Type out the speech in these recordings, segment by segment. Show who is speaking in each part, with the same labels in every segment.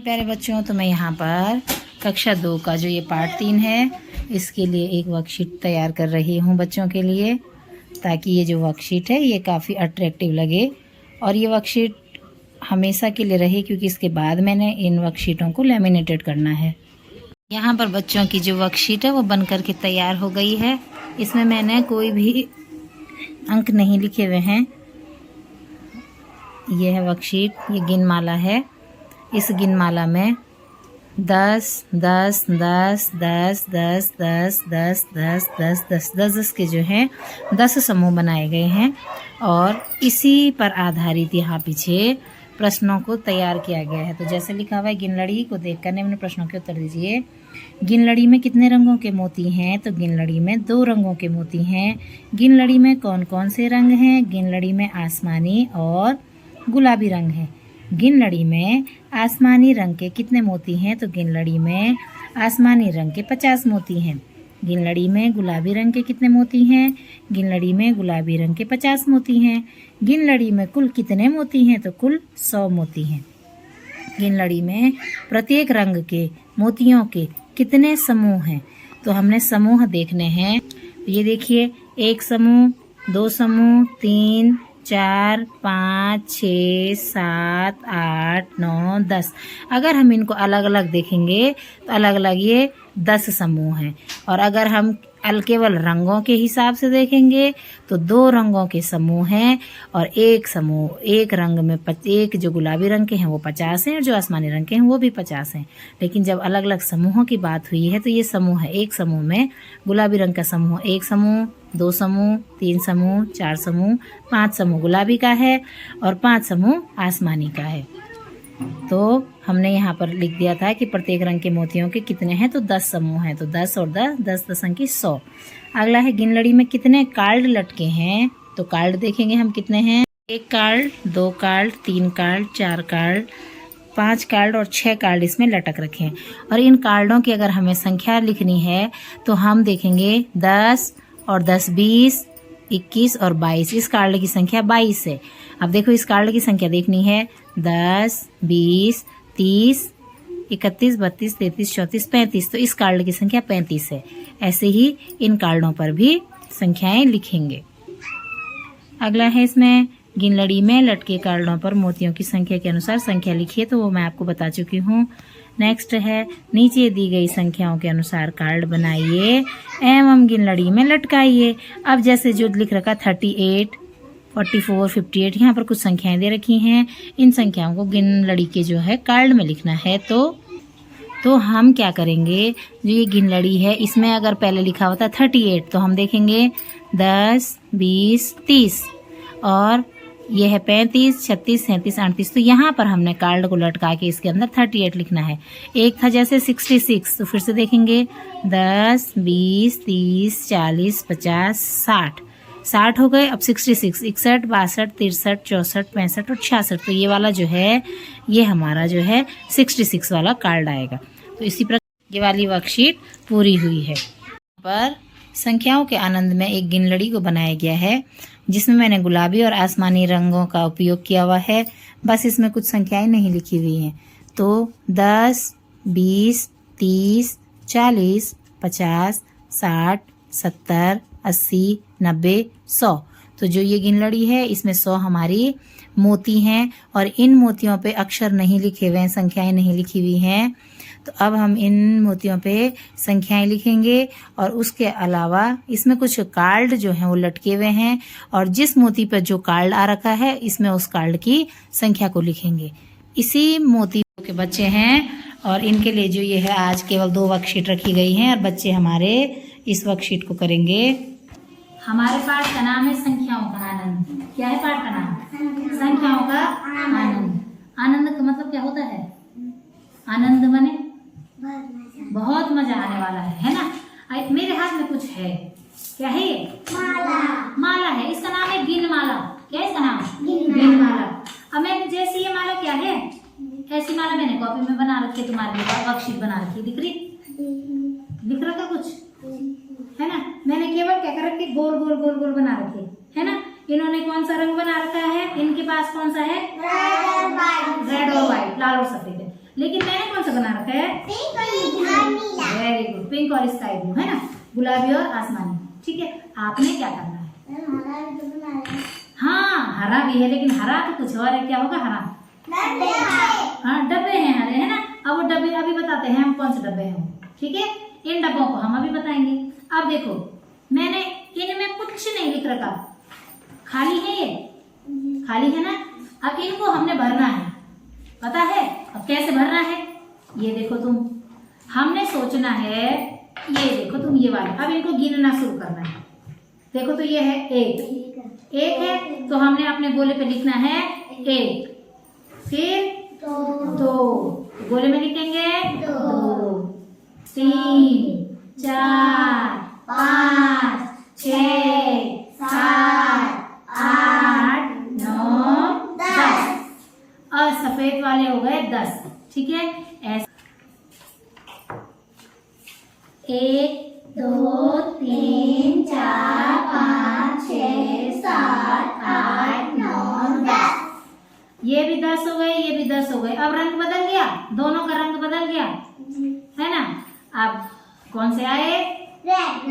Speaker 1: प्यारे बच्चों, तो मैं यहाँ पर कक्षा 2 का जो ये पार्ट 3 है, इसके लिए एक वर्कशीट तैयार कर रही हूँ बच्चों के लिए, ताकि ये जो वर्कशीट है ये काफ़ी अट्रैक्टिव लगे और ये वर्कशीट हमेशा के लिए रहे, क्योंकि इसके बाद मैंने इन वर्कशीटों को लैमिनेटेड करना है। यहाँ पर बच्चों की जो वर्कशीट है वो बन कर के तैयार हो गई है। इसमें मैंने कोई भी अंक नहीं लिखे हुए हैं। ये है वर्कशीट, ये गिनमाला है। इस गिनमाला में 10 10 10 10 10 10 10 10 10 10 10 के जो हैं 10 समूह बनाए गए हैं और इसी पर आधारित यहाँ पीछे प्रश्नों को तैयार किया गया है। तो जैसे लिखा हुआ है, गिनलड़ी को देखकर निम्न प्रश्नों के उत्तर दीजिए। गिनलड़ी में कितने रंगों के मोती हैं? तो गिनलड़ी में 2 रंगों के मोती हैं। गिनलड़ी में कौन कौन से रंग हैं? गिनलड़ी में आसमानी और गुलाबी रंग है। गिनलड़ी में आसमानी रंग के कितने मोती हैं? तो गिनलड़ी में आसमानी रंग के 50 मोती हैं। गिनलड़ी में गुलाबी रंग के कितने मोती हैं? गिनलड़ी में गुलाबी रंग के 50 मोती हैं। गिनलड़ी में कुल कितने मोती हैं? तो कुल 100 मोती हैं। गिनलड़ी में प्रत्येक रंग के मोतियों के कितने समूह हैं? तो हमने समूह देखने हैं। ये देखिए, 1 समूह, 2 समूह, 3 4 5 6 7 8 9 10। अगर हम इनको अलग अलग देखेंगे तो अलग अलग ये 10 समूह हैं। और अगर हम केवल रंगों के हिसाब से देखेंगे तो 2 रंगों के समूह हैं और एक समूह, एक रंग में एक जो गुलाबी रंग के हैं वो 50 हैं और जो आसमानी रंग के हैं वो भी 50 हैं। लेकिन जब अलग अलग समूहों की बात हुई है तो ये समूह है। एक समूह में गुलाबी रंग का समूह 1 समूह, 2 समूह, 3 समूह, 4 समूह, 5 समूह गुलाबी का है और 5 समूह आसमानी का है। तो हमने यहाँ पर लिख दिया था कि प्रत्येक रंग के मोतियों के कितने हैं, तो 10 समूह हैं। तो 10 और 10 10 10 की 100। अगला है, गिनलड़ी में कितने कार्ड लटके हैं? तो कार्ड देखेंगे हम कितने हैं। 1 card, 2 card, 3 card, 4 card, 5 card और 6 कार्ड इसमें लटक रखे हैं। और इन कार्डों की अगर हमें संख्या लिखनी है तो हम देखेंगे 10 और 10 20, 21 और 22। इस कार्ड की संख्या 22 है। अब देखो, इस कार्ड की संख्या देखनी है 10 20 30 31 32 33 34 35। तो इस कार्ड की संख्या 35 है। ऐसे ही इन कार्डों पर भी संख्याएं लिखेंगे। अगला है, इसमें गिनलड़ी में लटके कार्डों पर मोतियों की संख्या के अनुसार संख्या लिखिए। तो वो मैं आपको बता चुकी हूँ। नेक्स्ट है, नीचे दी गई संख्याओं के अनुसार कार्ड बनाइए एवं गिनलड़ी में लटकाइए। अब जैसे जो लिख रखा 38 44 58, यहाँ पर कुछ संख्याएं दे रखी हैं। इन संख्याओं को गिनलड़ी के जो है कार्ड में लिखना है। तो हम क्या करेंगे, जो ये गिनलड़ी है इसमें अगर पहले लिखा होता 38 तो हम देखेंगे 10 20 30 और ये है 35 36 37 38। तो यहाँ पर हमने कार्ड को लटका के इसके अंदर 38 लिखना है। एक था जैसे 66, तो फिर से देखेंगे 10 20 30 40 50 60 हो गए। अब 66 61 62 63 64 65 और 66। तो ये वाला जो है ये हमारा जो है 66 वाला कार्ड आएगा। तो इसी प्रकार ये वाली वर्कशीट पूरी हुई है। पर संख्याओं के आनंद में एक गिनलड़ी को बनाया गया है, जिसमें मैंने गुलाबी और आसमानी रंगों का उपयोग किया हुआ है। बस इसमें कुछ संख्याएं नहीं लिखी हुई हैं। तो 10 20 30 40 50 60 70 80 90 100। तो जो ये गिनलड़ी है इसमें 100 हमारी मोती हैं और इन मोतियों पे अक्षर नहीं लिखे हुए हैं, संख्याएं नहीं लिखी हुई हैं। तो अब हम इन मोतियों पे संख्याएं लिखेंगे और उसके अलावा इसमें कुछ कार्ड जो हैं वो लटके हुए हैं और जिस मोती पर जो कार्ड आ रखा है इसमें उस कार्ड की संख्या को लिखेंगे। इसी मोती के बच्चे हैं और इनके लिए जो ये है आज केवल 2 वर्कशीट रखी गई हैं और बच्चे हमारे इस वर्कशीट को करेंगे। हमारे पाठ का नाम है संख्याओं का आनंद। क्या है पाठ का नाम? संख्याओं का आनंद। आनंद का मतलब क्या होता है? आनंद माने बहुत मजा आने वाला है ना। मेरे हाथ में कुछ है, क्या है ये? माला है। इसका नाम है गिनमाला। क्या है इसका नाम? गिनमाला। अब मैं जैसे ये माला क्या है, ऐसी माला मैंने कॉपी में बना रखी है, तुम्हारे लिए वर्कशीट बना रखी है। दिख रही? दिख रहा था कुछ है ना। मैंने केवल क्या कर रखी, गोल गोल गोल गोल बना रखी है ना। इन्होंने कौन सा रंग बना रखा है? इनके पास कौन सा है? रेड और व्हाइट, लाल और सफेद है। लेकिन मैंने कौन सा बना रखा है? वेरी गुड, पिंक और स्काई ब्लू, है ना, गुलाबी और आसमानी। ठीक है, आपने क्या करना है? हाँ, हरा भी है, लेकिन हरा तो कुछ और है। क्या होगा हरा? हाँ, डब्बे हैं हरे, है ना। अब वो डब्बे अभी बताते हैं हम कौन से डब्बे हैं। ठीक है, इन डब्बों को हम अभी बताएंगे। अब देखो, मैंने इनमें कुछ नहीं लिख रखा, खाली है, ये खाली है ना। अब इनको हमने भरना है, पता है? अब कैसे भरना है? ये देखो तुम, हमने सोचना है, ये देखो तुम, ये वाला, अब इनको गिनना शुरू करना है। देखो तो ये है एक है, तो हमने अपने गोले पे लिखना है 1, फिर 2, गोले में लिखेंगे 2, 3, 4, 5, 6, 7, 8, 9, 10 और सफेद वाले हो गए 10। ठीक है, ऐसे 1, 2, 3, 4, 5, 6, 7, 8, 9, 10। ये भी 10 हो गए, ये भी 10 हो गए। अब रंग बदल गया, दोनों का रंग बदल गया, है ना। अब कौन से आए? रेड।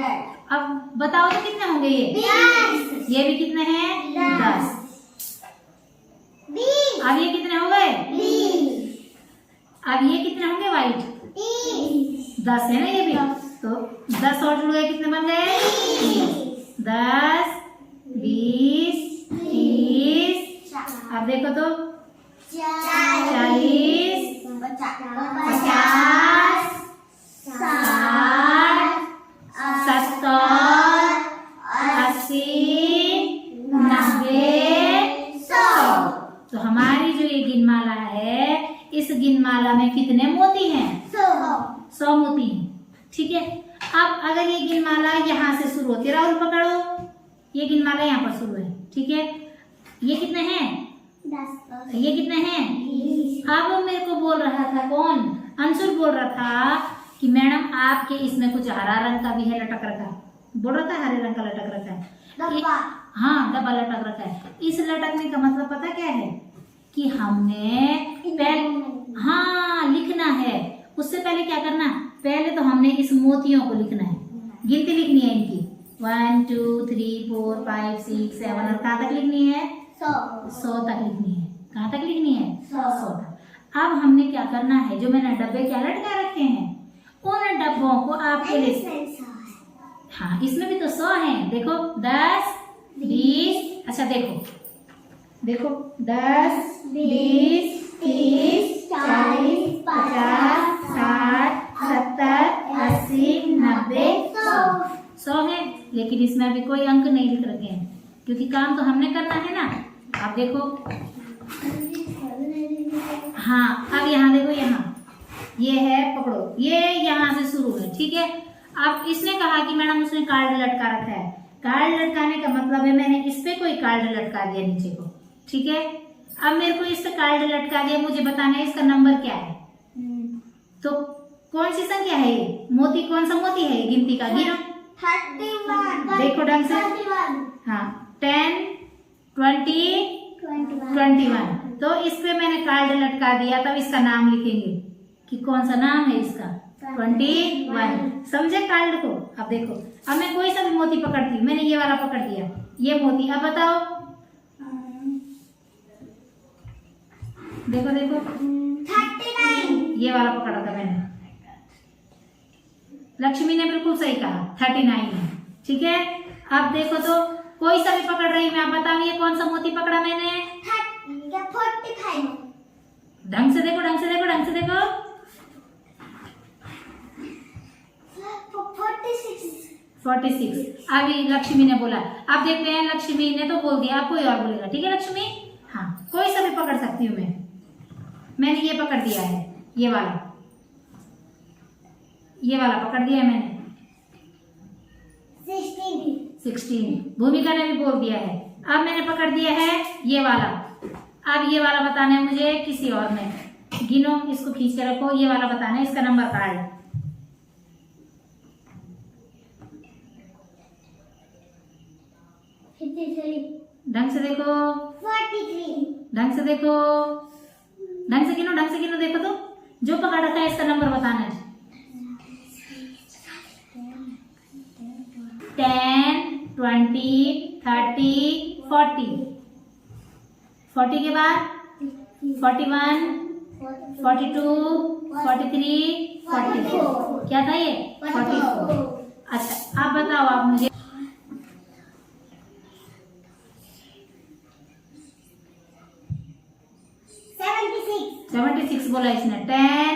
Speaker 1: अब बताओ तो कितने होंगे ये भी कितने हैं? 10। अब ये कितने हो गए? अब ये कितने होंगे? वाइट 10 है ना, ये भी। तो 10 और जुड़ गए, कितने बन गए? 10, 20, 30। अब देखो तो 40, 50, 60, 70, 80, 90, 100। तो हमारी जो ये गिनमाला है, इस गिनमाला में कितने मोती हैं? 100 मोती हैं। ठीक है, अब अगर ये गिनमाला यहाँ से शुरू होती है, राहुल पकड़ो, ये गिनमाला यहाँ पर शुरू है। ठीक है, ये कितने हैं? 10। ये कितने हैं? 20। अब मेरे को बोल रहा था, कौन? अंशुल बोल रहा था कि मैडम आपके इसमें कुछ हरा रंग का भी है लटक रखा, बोल रहा था हरे रंग का लटक रखा है। हाँ, डब्बा लटक रखा है। इस लटकने का मतलब पता क्या है? कि हमने पहले, हाँ, लिखना है। उससे पहले क्या करना? पहले तो हमने इस मोतियों को लिखना है, गिनती लिखनी है इनकी, 1, 2, 3, 4, 5, 6, 7 और कहाँ तक लिखनी है? 100 तक लिखनी है। कहाँ तक लिखनी है? 100 तक। अब हमने क्या करना है? जो मैंने डब्बे क्या लटका रखे हैं, उन डब्बों को आपके लिए, हाँ, इसमें भी तो 100 हैं। देखो 10, 20, अच्छा देखो 10, 20, 30, 40, 50, 60, 70, 80, 90, 100 है। लेकिन इसमें अभी कोई अंक नहीं लिख रखे हैं, क्योंकि काम तो हमने करना है ना। आप देखो, हाँ, अब यहाँ देखो, यहाँ ये है, पकड़ो, ये यहाँ से शुरू है। ठीक है, अब इसने कहा कि मैडम उसने कार्ड लटका रखा है। कार्ड लटकाने का मतलब है मैंने इस पे कोई कार्ड लटका दिया नीचे को। ठीक है, अब मेरे को इस पे कार्ड लटका दिया, मुझे बताना है इसका नंबर क्या है। तो कौन सी संख्या है ये? मोती, कौन सा मोती है गिनती का? गिनो, 31। देखो ढंग से, हाँ, 10, 20, 21। तो इस पे मैंने कार्ड लटका दिया, तब इसका नाम लिखेंगे कि कौन सा नाम है इसका? 21। समझे कार्ड को? अब देखो, अब मैं कोई सा भी मोती पकड़ती हूँ, मैंने ये वाला पकड़ दिया, ये मोती। अब बताओ, देखो 39। ये वाला पकड़ा था मैंने, लक्ष्मी ने बिल्कुल सही कहा, 39 है। ठीक है, अब देखो तो कोई सा भी पकड़ रही मैं, आप बताओ ये कौन सा मोती पकड़ा मैंने? 45। ढंग से देखो, ढंग से देखो, ढंग से देखो, 46। अभी लक्ष्मी ने बोला, अब देखते हैं, लक्ष्मी ने तो बोल दिया, अब कोई और बोलेगा। ठीक है लक्ष्मी, हाँ, कोई सा भी पकड़ सकती हूँ मैंने ये पकड़ दिया है, ये वाला पकड़ दिया है मैंने, 16। भूमिका ने भी बोल दिया है। अब मैंने पकड़ दिया है ये वाला। अब ये वाला बताना है मुझे किसी और में। गिनो, इसको खींच के रखो, ये वाला बताना है, इसका नंबर कार्ड। ढंग से देखो, 43। ढंग से देखो, ढंग से गिनो, देखो तो जो पकड़ रखा है इसका नंबर बताना है। 10, 20, 30, 40। 40 के बाद 41, 42, 43, 44। क्या था ये? 44। अच्छा आप बताओ आप मुझे। 76 बोला इसने। 10,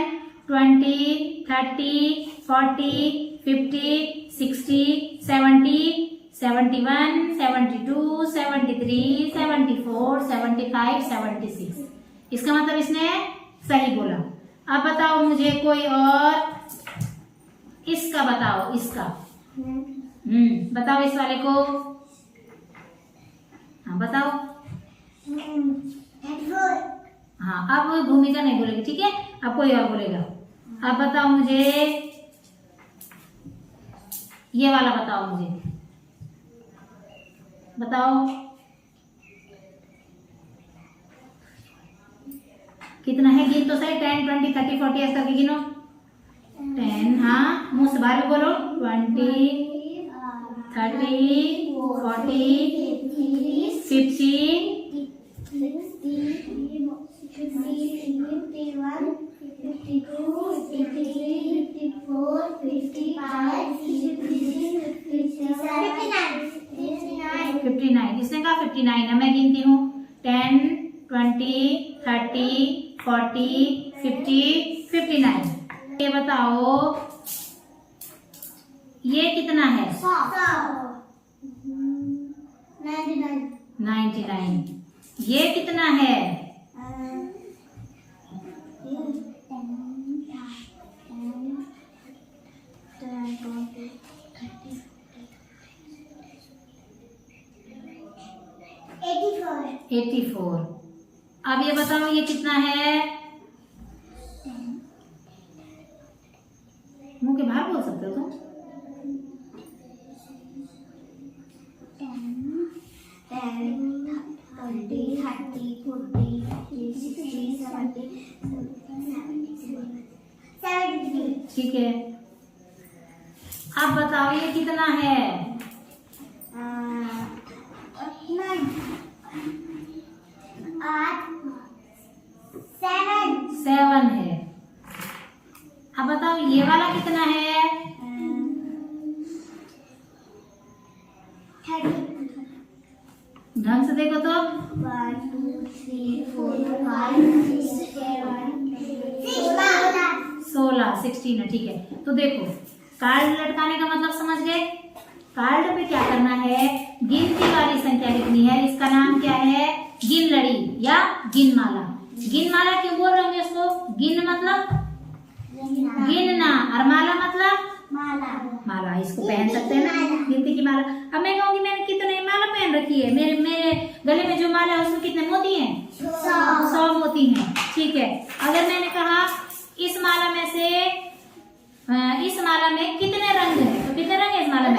Speaker 1: 20, 30, 40, 50, 60, 70, 71, 72, 73, 74, 75, 76। इसका मतलब इसने सही बोला। अब बताओ मुझे कोई और, इसका बताओ, इसका बताओ इस वाले को। हाँ बताओ। हाँ अब भूमिका नहीं बोलेगी, ठीक है, अब कोई और बोलेगा। अब बताओ मुझे ये वाला, बताओ मुझे, बताओ कितना है? गिन तो सही। 10, 20, 30, 40 ऐसा करके गिनो। 10, हाँ मुंह से बाहर भी बोलो। 20, 30, 40, 50, 59। इसने कहा 59 है, मैं गिनती हूँ। 10, 20, 30, 40, 50, 59। ये बताओ ये कितना है? 99। ये कितना है? 84। अब ये बताओ ये कितना है? मुंह के बाहर बोल सकते हो तुम।
Speaker 2: 20, 30, 40, 50, 60, 70, 73।
Speaker 1: ठीक है, अब बताओ ये कितना है? 7 है। अब बताओ ये वाला कितना है?
Speaker 2: 30।
Speaker 1: ढंग से देखो तो।
Speaker 2: 1, 2, 3, 4, 5, 6, 7,
Speaker 1: 16, 16 है, ठीक है। तो देखो कार्ड लटकाने का मतलब समझ गए। कार्ड पे क्या करना है? गिनती वाली संख्या लिखनी है। इसका नाम क्या है? गिन लड़ी या गिन माला। गिन माला क्यों बोल रहे होंगे इसको? गिन मतलब गिनना, और माला मतलब माला। इसको पहन सकते हैं ना, गिनती की माला। अब मैं कहूँगी मैंने कितने माला पहन रखी है, मेरे गले में जो माला है उसमें कितने मोती हैं? 100 मोती हैं, ठीक है। अगर मैंने कहा इस माला में से इस माला में कितने रंग हैं, तो कितने रंग है इस माला में?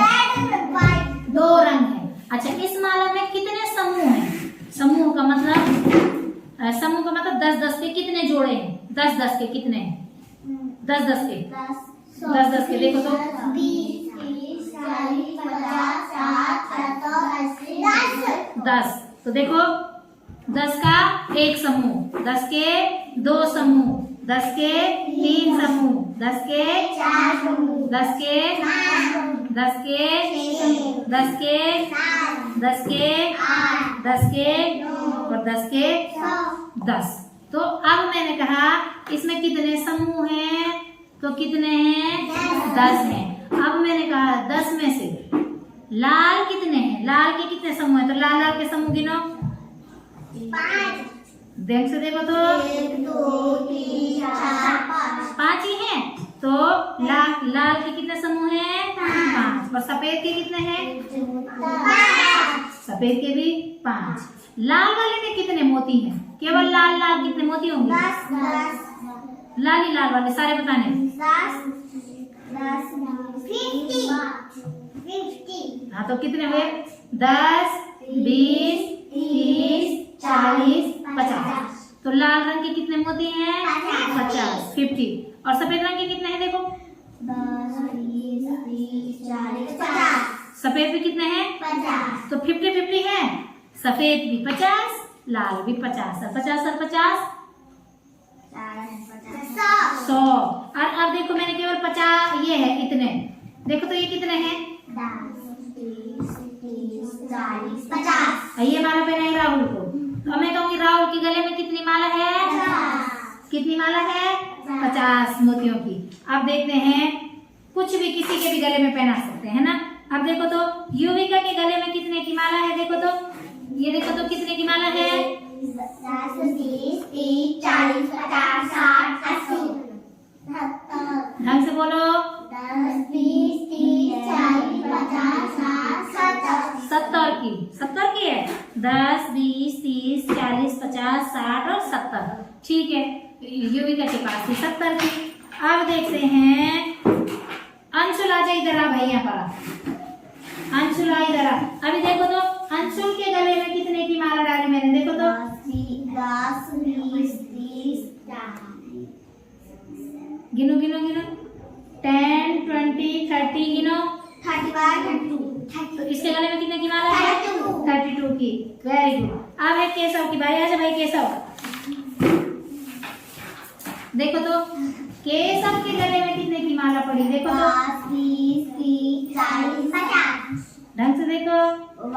Speaker 1: 2 रंग है। अच्छा इस माला में कितने समूह हैं? समूह का मतलब 10-10 के कितने जोड़े हैं? 10-10 के कितने हैं? 10-10 के 10-10 के देखो तो
Speaker 2: 20, 30, 40, 50, 60, 70, 80,
Speaker 1: 10। तो देखो 10 का 1 समूह, 10 के 2 समूह, 10 के 3 समूह, 10 के
Speaker 2: 4 समूह,
Speaker 1: 10 के 10 के 10 के 10 के 10 के और 10 के 10। तो अब मैंने कहा इसमें कितने समूह हैं? तो कितने हैं? 10 हैं। अब मैंने कहा 10 में से लाल कितने हैं? लाल के कितने समूह हैं? तो लाल के समूह गिनो।
Speaker 2: 5।
Speaker 1: ध्यान से देखो तो
Speaker 2: 1, 2, 3, 4,
Speaker 1: 5 ही हैं। तो लाल के कितने समूह हैं? 5। और सफेद के कितने हैं?
Speaker 2: 5।
Speaker 1: सफेद के भी 5। लाल वाले में कितने मोती हैं? केवल लाल कितने मोती होंगे?
Speaker 2: 10।
Speaker 1: लाल वाले सारे बताने।
Speaker 2: 10, 50।
Speaker 1: हाँ तो कितने हुए? 10, 20, 30, 40, 50। तो लाल रंग के कितने मोती हैं? 50, 50। और सफेद रंग के कितने हैं? देखो
Speaker 2: 10, 20, 30, 40, 50।
Speaker 1: सफेद भी कितने हैं?
Speaker 2: 50।
Speaker 1: तो 50-50 है। सफेद भी 50, लाल भी 50 और 50 और 50 100। और अब देखो मैंने केवल 50 ये है इतने, देखो तो ये कितने हैं?
Speaker 2: 10, 20, 30, 40, 50।
Speaker 1: ये माला पहना है राहुल को, तो अब मैं कहूंगी राहुल के गले में कितनी माला है?
Speaker 2: 50।
Speaker 1: कितनी माला है? 50 मोतियों की। अब देखते हैं, कुछ भी किसी के भी गले में पहना सकते हैं ना। अब देखो तो युविका के गले में कितने की माला है? देखो तो ये देखो तो कितने की माला है?
Speaker 2: 10, 20, 30, 40, 50, 60, 80, 70।
Speaker 1: ढंग से बोलो।
Speaker 2: 10, 20, 30, 40, 50, 60, 70।
Speaker 1: 70 की है। 10, 20, 30, 40, 50, 60 और 70। ठीक है, युविका के पास थी 70 की। अब देखते हैं, अंशुल आ जा इधर आ भाई, यहाँ पर आ। अंशुल आ इधर आ। अभी देखो तो अंशुल के गले में कितने की माला डाली मैंने? देखो तो
Speaker 2: 10, 20, 30, 40।
Speaker 1: गिनो गिनो गिनो। 10, 20, 30 गिनो।
Speaker 2: 31, 32,
Speaker 1: तो इसके गले में कितने की माला है? 32 की। Very good. अब है केशव की बारी। आजा भाई केशव। देखो तो केशव के गले में कितने की माला पड़ी? देखो तो
Speaker 2: 10, 20, 30, 40, 50।
Speaker 1: ढंग से देखो।
Speaker 2: 1,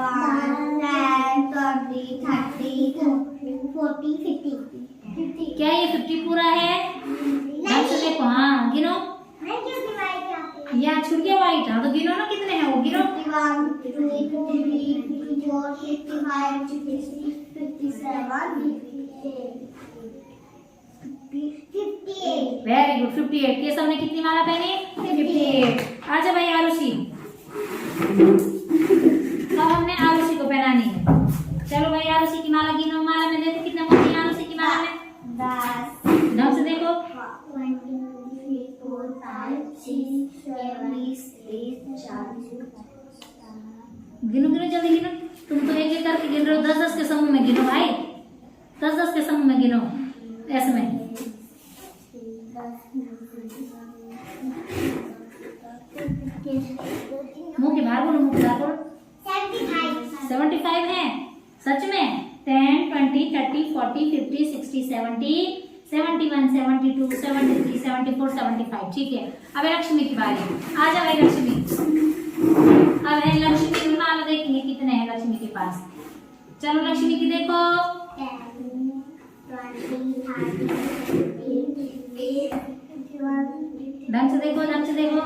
Speaker 2: 10, 20, 30, 40, 50।
Speaker 1: क्या ये 50 पूरा है? ढंग से देखो। हाँ गिनो। यहाँ छूट गया व्हाइट। हाँ तो गिनो ना कितने हैं वो, गिनो।
Speaker 2: 51, 52, 53, 54, 55, 56, 57, 58।
Speaker 1: Very good 58। केशव ने कितनी माला पहनी? 58। आजा भाई आरुषि। अब हमने आरुषि को पहनानी है। चलो भाई आरुषि की माला गिनो। माला में देखो कितने मोती हैं आरुषि की माला में?
Speaker 2: 10।
Speaker 1: ढंग से देखो।
Speaker 2: 1, 2, 3, 4, 5, 6, 7, 8, 40।
Speaker 1: गिनो गिनो जल्दी गिनो। तुम तो एक एक करके गिन रहे हो। 10-10 के समूह में गिनो भाई। 10-10 के समूह में गिनो। ऐसे में मुंह के बाहर बोलो, मुंह के बाहर बोलो। 75 है सच में। 10, 20, 30, 40, 50, 60, 70, 71, 72, 73, 74, 75। ठीक है, अब है लक्ष्मी की बारी। आ जाओ भाई लक्ष्मी। अब है लक्ष्मी की माला, देखेंगे कितने हैं लक्ष्मी के पास। चलो लक्ष्मी की देखो।
Speaker 2: 10, 20, 30, 40, 50,
Speaker 1: ढंग से देखो, ढंग से देखो।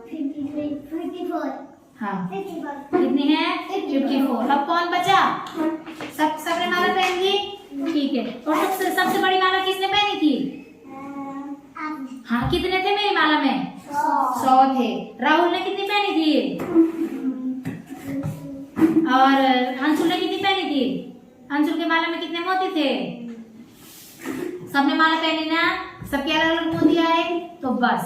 Speaker 2: 53, 54,
Speaker 1: हाँ
Speaker 2: 54।
Speaker 1: कितनी है? 54। अब कौन बचा? सबने माला पहन ली। ठीक है, और सबसे बड़ी माला किसने पहनी थी? हाँ कितने थे मेरी माला में? 100 थे। राहुल ने कितनी पहनी थी? और अंशुल ने कितनी पहनी थी? अंशुल के माला में कितने मोती थे? सबने माला पहनी ना, सबके अलग अलग मोती आए। तो बस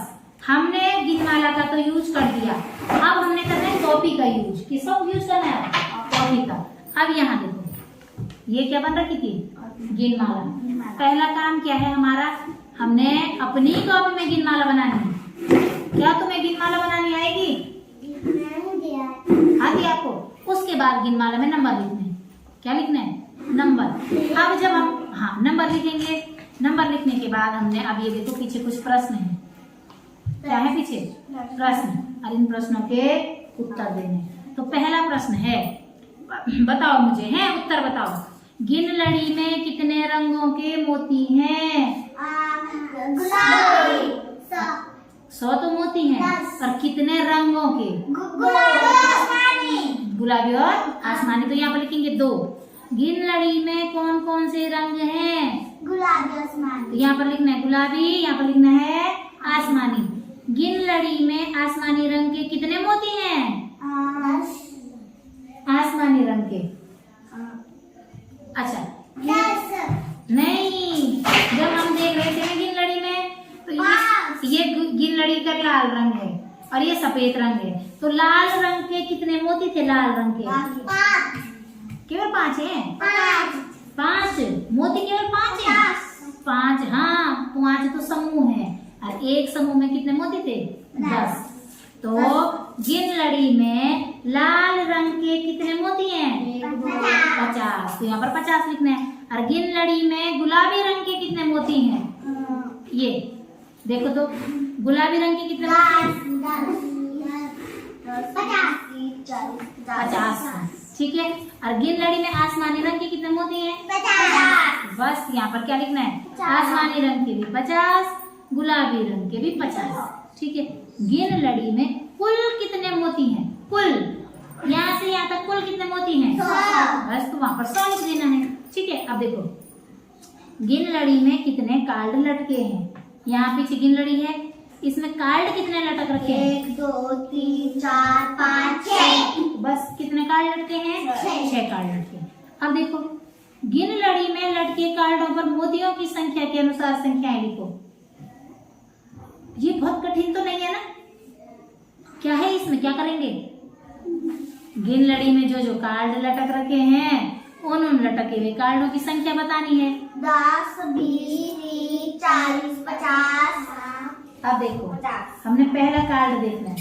Speaker 1: हमने गिनमाला का तो यूज कर दिया। अब हमने करना है टॉपी का यूज। किसका यूज करना है? टॉपी का। अब यहाँ देखो, ये क्या बन रखी थी? गिनमाला। पहला काम क्या है हमारा? हमने अपनी कॉपी में गिनमाला बनानी है। क्या तुम्हें गिनमाला बनानी आएगी? आती आपको? उसके बाद गिनमाला में नंबर लिखने हैं। क्या लिखना है? नंबर। अब जब हम नंबर लिखेंगे, नंबर लिखने के बाद हमने अब ये देखो पीछे कुछ प्रश्न है। क्या है पीछे? प्रश्न। और इन प्रश्नों के उत्तर देने। तो पहला प्रश्न है, बताओ मुझे, है उत्तर बताओ। गिन लड़ी में कितने रंगों के मोती हैं? 100 तो मोती हैं। और कितने रंगों के? गुलाबी और आसमानी। तो यहाँ पर लिखेंगे 2। गिन लड़ी में कौन कौन से रंग हैं?
Speaker 2: गुलाबी, आसमानी।
Speaker 1: तो यहाँ पर लिखना है गुलाबी, यहाँ पर लिखना है आसमानी। गिन लड़ी में आसमानी रंग के कितने मोती हैं?
Speaker 2: 10।
Speaker 1: आसमानी रंग के। अच्छा
Speaker 2: 10।
Speaker 1: नहीं, जब हम देख रहे थे ना गिन लड़ी में, तो ये गिन लड़ी का लाल रंग है और ये सफेद रंग है। तो लाल रंग के कितने मोती थे? लाल रंग के केवल 5 है? 5 मोती केवल 5 है?
Speaker 2: 50
Speaker 1: 5, हाँ 5 तो समूह है और एक समूह में कितने मोती थे? 10। तो गिन लड़ी में लाल रंग के कितने मोती हैं? 50। तो यहाँ पर 50 लिखना है। और गिन लड़ी में गुलाबी रंग के कितने मोती हैं? ये देखो तो गुलाबी रंग के कितने मोती हैं? 50। ठीक है। और गिन लड़ी में आसमानी रंग के कितने मोती हैं?
Speaker 2: 50
Speaker 1: बस यहाँ पर क्या लिखना है? आसमानी रंग के भी 50, गुलाबी रंग के भी 50। ठीक है। गिन लड़ी में कुल कितने मोती हैं? कुल यहाँ से यहाँ तक कुल कितने मोती हैं? बस तो वहां पर 100 लिख देना है। ठीक है। अब देखो गिन लड़ी में कितने कार्ड लटके हैं? यहाँ पीछे गिन लड़ी है, इसमें कार्ड कितने लटक रखे हैं?
Speaker 2: 1 2 3 4 5 6।
Speaker 1: बस कितने कार्ड लटके हैं? 6 कार्ड लटके हैं। अब देखो गिन लड़ी में लटके कार्डों पर मोतियों की संख्या के अनुसार संख्याएं लिखो। ये बहुत कठिन तो नहीं है ना? क्या है इसमें, क्या करेंगे? गिन लड़ी में जो कार्ड लटक रखे हैं उन लटके हुए कार्डों की संख्या बतानी है।
Speaker 2: 10 20 30 40 50।
Speaker 1: अब देखो हमने पहला कार्ड देखना है।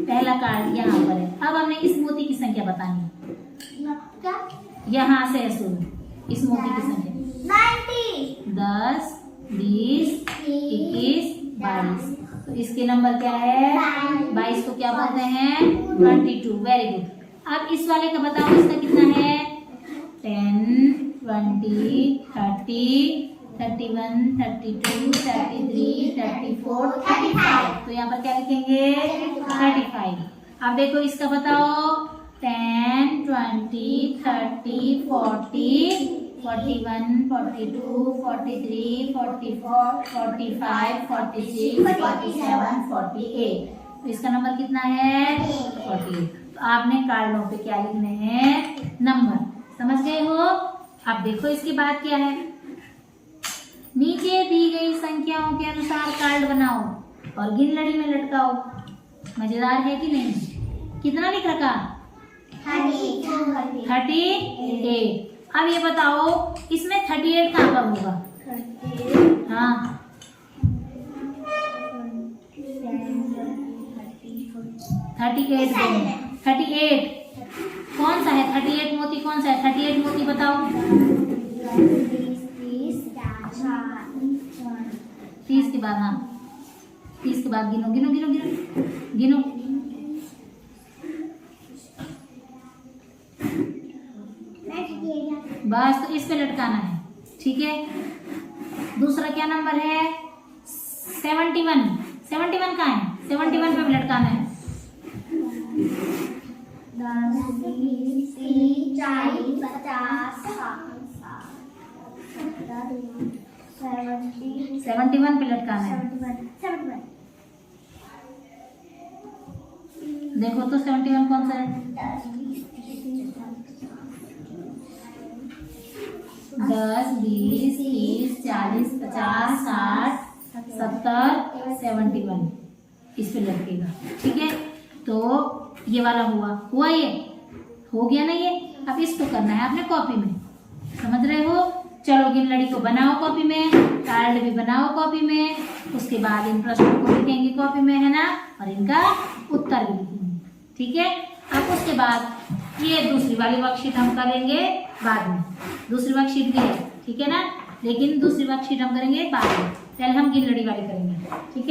Speaker 1: पहला कार्ड यहाँ पर है। अब हमने इस मोती की संख्या बतानी है। यहाँ से शुरू इस मोती की संख्या
Speaker 2: 90
Speaker 1: 10 20 21 22। तो इसके नंबर क्या है? 22 को क्या बोलते हैं? 22। Very good. अब इस वाले का बताओ, इसका कितना है? 10 20 30 31 32 33 34 35। तो यहाँ पर क्या लिखेंगे? 35। अब देखो इसका बताओ 10 20 30 40 41 42 43 44 45 46 47 48। तो इसका नंबर कितना है? 48। तो आपने कार्डों पे क्या लिखने हैं? नंबर। समझ गए हो? अब देखो इसके बाद क्या है? नीचे दी गई संख्याओं के अनुसार कार्ड बनाओ और गिन लड़ी में लटकाओ। मजेदार है कि नहीं? कितना लिख रखा? 38। अब ये बताओ इसमें 38 कहाँ पर होगा? हाँ 38 38 कौन सा है? 38 मोती कौन सा है? 38 मोती बताओ। 30 के बाद, हाँ 30 के बाद गिनो गिनो गिनो गिनो गिनो। बस तो इस पे लटकाना है। ठीक है। दूसरा क्या नंबर है? 71। 71 कहाँ है? 71 पे भी लटकाना है।
Speaker 2: 10 20 30 40 50
Speaker 1: 71 पे लटकाना है।
Speaker 2: 71
Speaker 1: देखो तो 71 कौन सा है? 10 20 30 40 50 60 70 71 इस पे लटकेगा। ठीक है। तो ये वाला हुआ ये हो गया ना? ये अब इसको करना है आपने कॉपी में। समझ रहे हो? चलो गिन लड़ी को बनाओ कॉपी में, कार्ड भी बनाओ कॉपी में, उसके बाद इन प्रश्नों को लिखेंगे कॉपी में, है ना? और इनका उत्तर भी लिखेंगे। ठीक है। अब उसके बाद ये दूसरी वाली वर्कशीट हम करेंगे बाद में। दूसरी वर्कशीट भी है, ठीक है ना? लेकिन दूसरी वर्कशीट हम करेंगे बाद में। पहले हम गिन लड़ी वाली करेंगे। ठीक है।